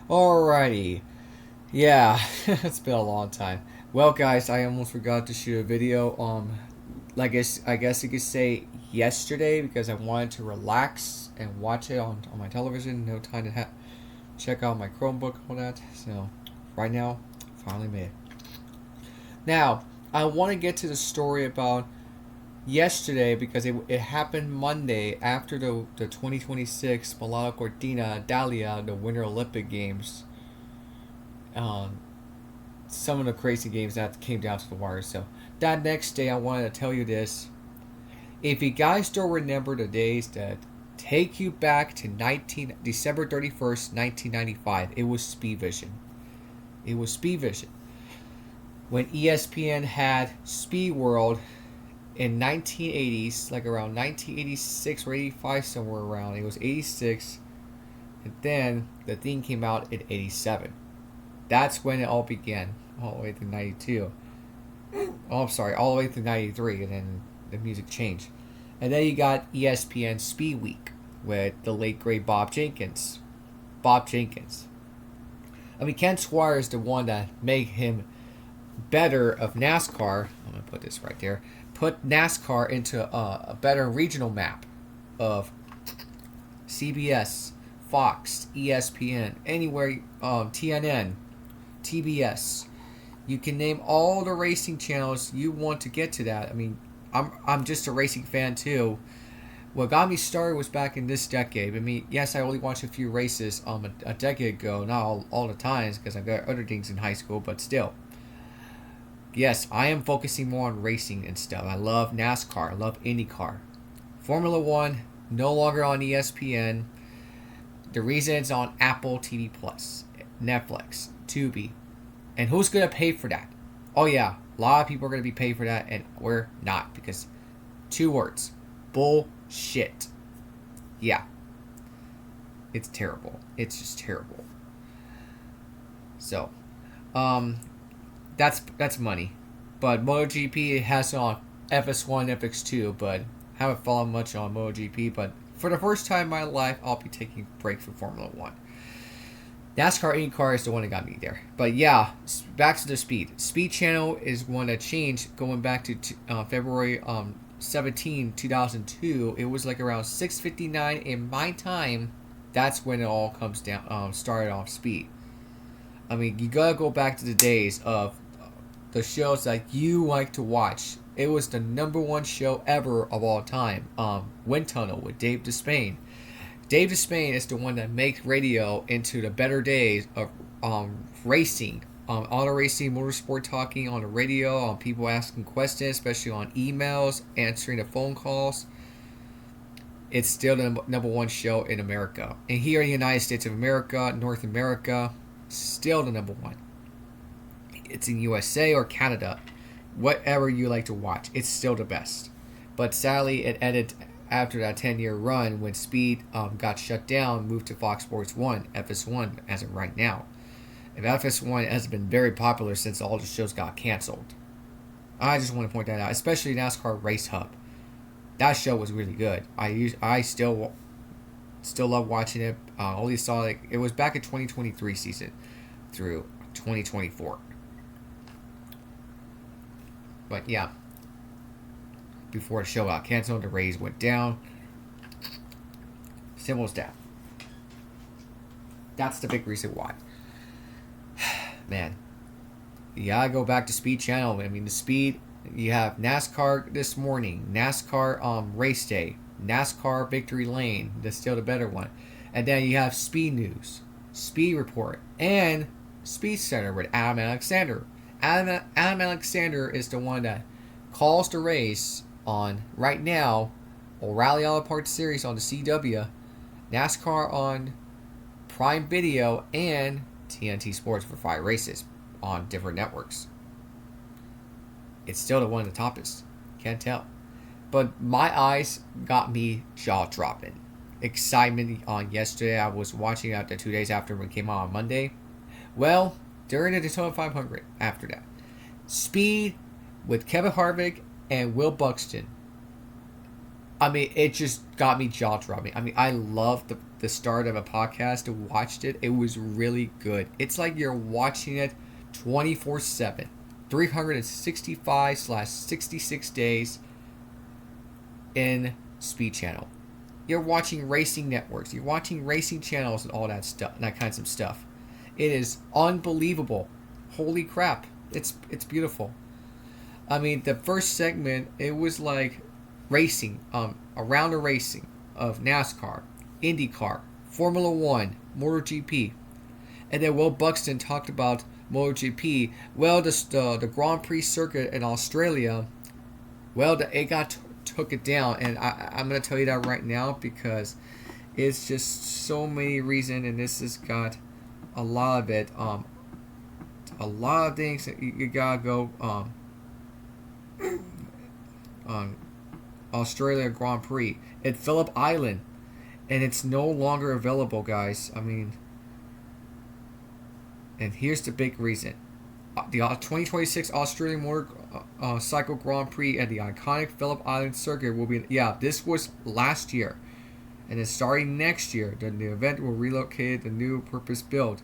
Alrighty. Yeah, it's been a long time. Well, guys, I almost forgot to shoot a video. I guess you could say yesterday because I wanted to relax and watch it on my television. No time to check out my Chromebook, all that. So, right now, finally made it. Now, I want to get to the story about yesterday because it happened Monday after the 2026 Milano Cortina Italia, the Winter Olympic Games. Um, some of the crazy games that came down to the wire. So that next day, I wanted to tell you this. If you guys don't remember the days that take you back to December 31st, 1995, it was Speed Vision. It was Speed Vision. When ESPN had Speed World in 1980s, like around 1986 or 85, somewhere around. It was 86. And then the thing came out in 87. That's when it all began, all the way through 92. Oh, I'm sorry, all the way through 93, and then the music changed. And then you got ESPN Speed Week with the late great Bob Jenkins. Bob Jenkins. I mean, Ken Squire is the one that made him better of NASCAR. I'm going to put this right there. Put NASCAR into a better regional map of CBS, Fox, ESPN, anywhere, TNN, TBS. You can name all the racing channels you want to get to that. I mean, I'm just a racing fan too. What got me started was back in this decade. I mean, yes, I only watched a few races a decade ago, not all the times because I got other things in high school, but still. Yes, I am focusing more on racing and stuff. I love NASCAR. I love IndyCar. Formula One, no longer on ESPN. The reason it's on Apple TV Plus, Netflix, Tubi. And who's going to pay for that? Oh, yeah, a lot of people are going to be paid for that, and we're not. Because, two words, bullshit. Yeah. It's terrible. It's just terrible. So, that's money. But MotoGP has on FS1, FX2, but haven't followed much on MotoGP. But for the first time in my life, I'll be taking a break from Formula One. NASCAR IndyCar is the one that got me there. But yeah, back to the Speed. Speed Channel is one that changed going back to February 17, 2002. It was like around 6:59 in my time. That's when it all comes down. Started off Speed. I mean, you gotta go back to the days of the shows that you like to watch. It was the number one show ever of all time. Wind Tunnel with Dave Despain. Dave Despain is the one that makes radio into the better days of racing, auto racing, motorsport talking on the radio, on people asking questions, especially on emails, answering the phone calls. It's still the number one show in America. And here in the United States of America, North America, still the number one. It's in USA or Canada. Whatever you like to watch, it's still the best. But sadly, it ended after that 10-year run when Speed got shut down, moved to Fox Sports 1, FS1 as of right now. And FS1 has been very popular since all the shows got canceled. I just want to point that out, especially NASCAR Race Hub. That show was really good. I still love watching it. Only saw it was back in 2023 season through 2024. But yeah, before the show got canceled, the ratings went down. Simple as that. That's the big reason why. Man, you gotta go back to Speed Channel. I mean, the Speed, you have NASCAR this morning, NASCAR Race Day, NASCAR Victory Lane, that's still the better one. And then you have Speed News, Speed Report, and Speed Center with Adam Alexander. Adam Alexander is the one that calls the race on, right now, O'Reilly Auto Parts Series on the CW, NASCAR on Prime Video, and TNT Sports for 5 races on different networks. It's still the one of the toppest. Can't tell. But my eyes got me jaw-dropping. Excitement on yesterday. I was watching it after 2 days after it came out on Monday. Well, during the Daytona 500 after that. Speed with Kevin Harvick and Will Buxton. I mean, it just got me jaw-dropping. I mean, I love the start of a podcast and watched it, it was really good. It's like you're watching it 24/7, 365/66 days in Speed Channel. You're watching racing networks. You're watching racing channels and all that stuff, that kinds of stuff. It is unbelievable. Holy crap! It's beautiful. I mean, the first segment, it was like racing, around the racing of NASCAR, IndyCar, Formula One, Moto GP, and then Will Buxton talked about Moto GP. Well, the Grand Prix circuit in Australia, well, it got took it down, and I'm gonna tell you that right now because it's just so many reasons, and this has got a lot of it. A lot of things that you gotta go on Australia Grand Prix at Phillip Island, and it's no longer available, guys. I mean, and here's the big reason: the 2026 Australian Motorcycle Grand Prix and the iconic Phillip Island circuit will be. Yeah, this was last year, and then starting next year, the event will relocate the new purpose-built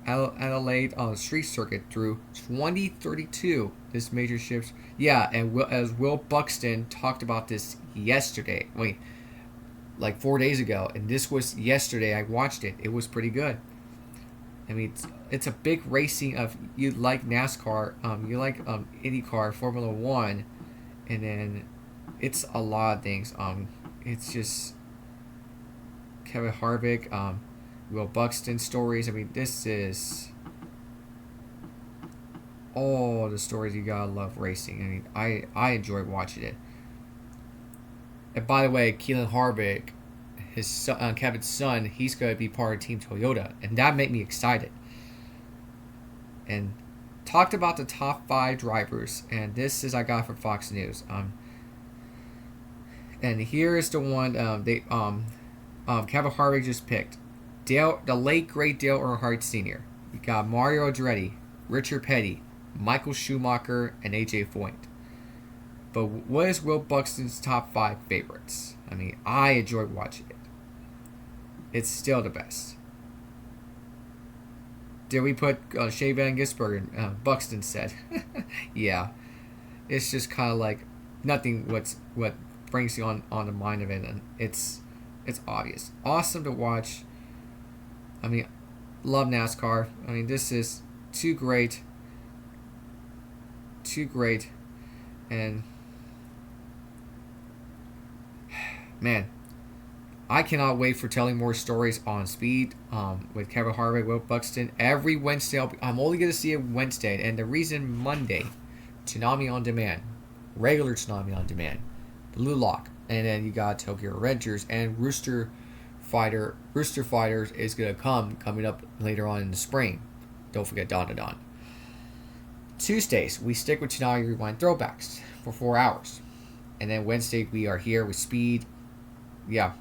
Adelaide street circuit through 2032. This major shifts. Yeah, and as Will Buxton talked about this yesterday. Wait, like 4 days ago, and this was yesterday. I watched it. It was pretty good. I mean, it's a big racing of you like NASCAR, you like IndyCar, Formula One, and then it's a lot of things. It's just Kevin Harvick, Will Buxton stories. I mean, this is all the stories you gotta love racing. I mean, I enjoy watching it. And by the way, Keelan Harvick, his son, Kevin's son, he's gonna be part of Team Toyota, and that made me excited. And talked about the top 5 drivers, and this is I got from Fox News. And here is the one Kevin Harvick just picked. The late great Dale Earnhardt Sr. You got Mario Andretti, Richard Petty, Michael Schumacher, and AJ Foyt. But what is Will Buxton's top 5 favorites? I mean, I enjoy watching it. It's still the best. Did we put Shea Van Gisbergen? Buxton said. Yeah, it's just kind of like nothing. What brings you on the mind of it, and it's obvious. Awesome to watch. I mean, love NASCAR. I mean, this is too great, and man, I cannot wait for telling more stories on Speed with Kevin Harvick, Will Buxton. Every Wednesday, I'm only going to see it Wednesday, and the reason Monday, Tsunami on Demand, regular Tsunami on Demand, Blue Lock, and then you got Tokyo Rangers and Rooster Fighters is going to coming up later on in the spring. Don't forget Don. Tuesdays, we stick with Tsunami Rewind Throwbacks for 4 hours. And then Wednesday, we are here with Speed. Yeah,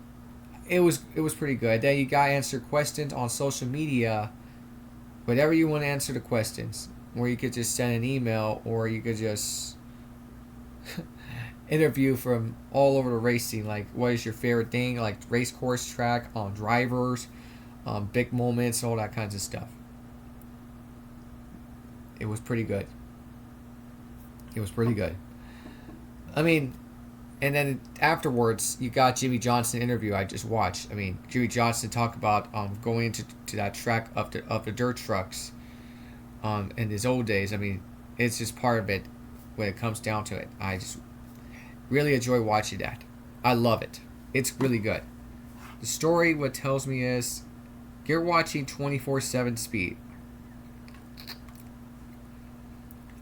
it was pretty good. Then you got to answer questions on social media. Whatever you want to answer the questions. Or you could just send an email, or you could just interview from all over the racing. Like, what is your favorite thing? Like, race course track, drivers, big moments, all that kinds of stuff. It was pretty good. I mean, and then afterwards, you got Jimmy Johnson interview I just watched. I mean, Jimmy Johnson talked about going into that track of the dirt trucks in his old days. I mean, it's just part of it when it comes down to it. I just really enjoy watching that. I love it. It's really good. The story, what tells me is, you're watching 24/7 Speed.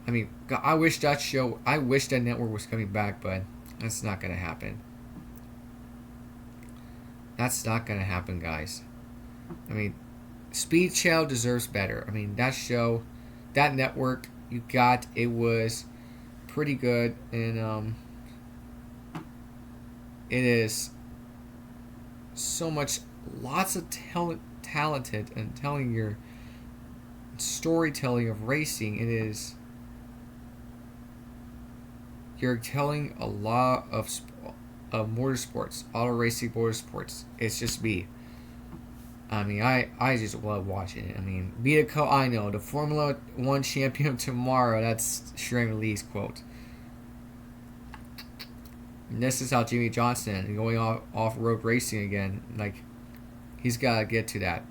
I mean, I wish that network was coming back, but that's not going to happen. That's not going to happen, guys. I mean, Speed Channel deserves better. I mean, that show, that network you got, it was pretty good, and it is so much, lots of talented and telling your storytelling of racing. It is, you're telling a lot of motorsports, auto racing motorsports. It's just me. I mean, I just love watching it. I mean, I know, the Formula 1 champion tomorrow. That's Sharon Lee's quote. And this is how Jimmy Johnson going off road racing again. Like, he's got to get to that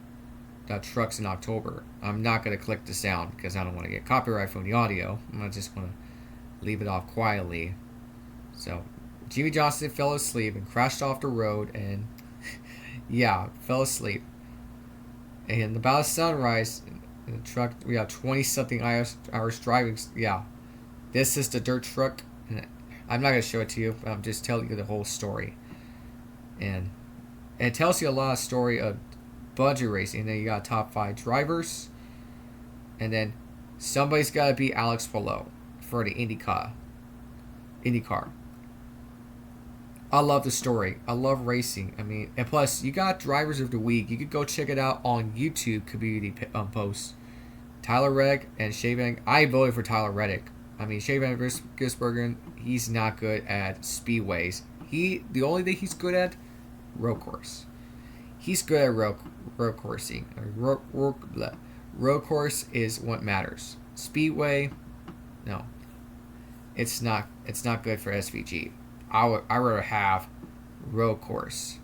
truck's in October. I'm not going to click the sound because I don't want to get copyright from the audio. I just want to leave it off quietly. So, Jimmy Johnson fell asleep and crashed off the road and, yeah, fell asleep. And about sunrise, in the truck, we have 20-something hours driving. Yeah, this is the dirt truck. And I'm not going to show it to you, but I'm just telling you the whole story. And it tells you a lot of story of budget racing. And then you got top 5 drivers. And then somebody's got to beat Alex Palou for the IndyCar. I love the story. I love racing. I mean, and plus, you got Drivers of the Week. You could go check it out on YouTube community posts. Tyler Reddick and Shea Van. I voted for Tyler Reddick. I mean, Shea Van Gisbergen, he's not good at speedways. The only thing he's good at, road course. He's good at road coursing. Road course is what matters. Speedway, no. It's not good for SVG. I rather have road course.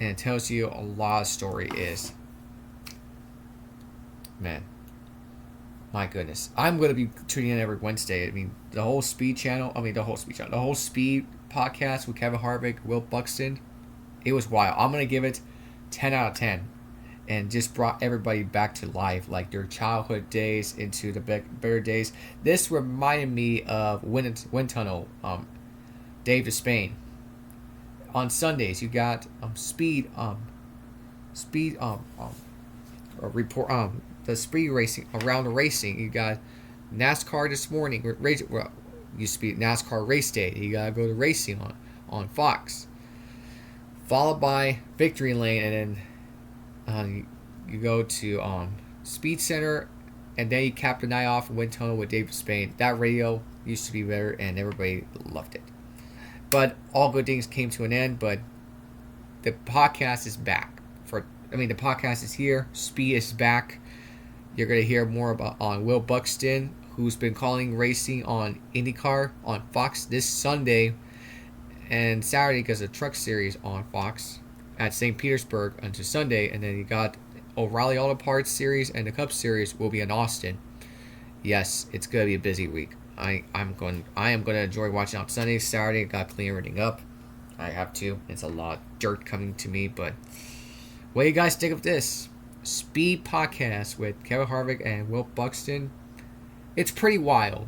And it tells you a lot of story is. Man. My goodness. I'm going to be tuning in every Wednesday. I mean, the whole speed podcast with Kevin Harvick, Will Buxton. It was wild. I'm going to give it 10 out of 10. And just brought everybody back to life, like their childhood days into the better days. This reminded me of Wind Tunnel, Dave Despain. On Sundays, you got the speed racing around the racing. You got NASCAR this morning. Used to be NASCAR race day. You gotta go to racing on Fox, followed by Victory Lane, and then you go to Speed Center, and then you cap the night off in Wind Tunnel with Dave Despain. That radio used to be better, and everybody loved it. But all good things came to an end. But the podcast is back. The podcast is here. Speed is back. You're going to hear more on Will Buxton, who's been calling racing on IndyCar on Fox this Sunday and Saturday because of Truck Series on Fox at St. Petersburg until Sunday. And then you got O'Reilly Auto Parts Series, and the Cup Series will be in Austin. Yes, it's going to be a busy week. I am going to enjoy watching on Sunday. Saturday, I got to clean everything up. I have to. It's a lot of dirt coming to me, but what do you guys think of this Speed podcast with Kevin Harvick and Will Buxton? It's pretty wild.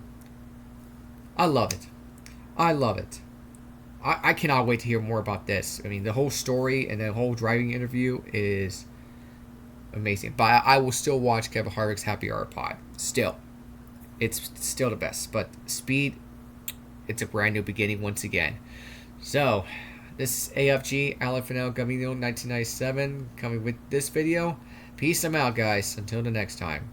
I love it. I cannot wait to hear more about this. I mean, the whole story and the whole driving interview is amazing. But I will still watch Kevin Harvick's Happy Hour pod. Still. It's still the best. But Speed, it's a brand new beginning once again. So, this is AFG, Alan Fennell, Gavino 1997, coming with this video. Peace, I'm out, guys. Until the next time.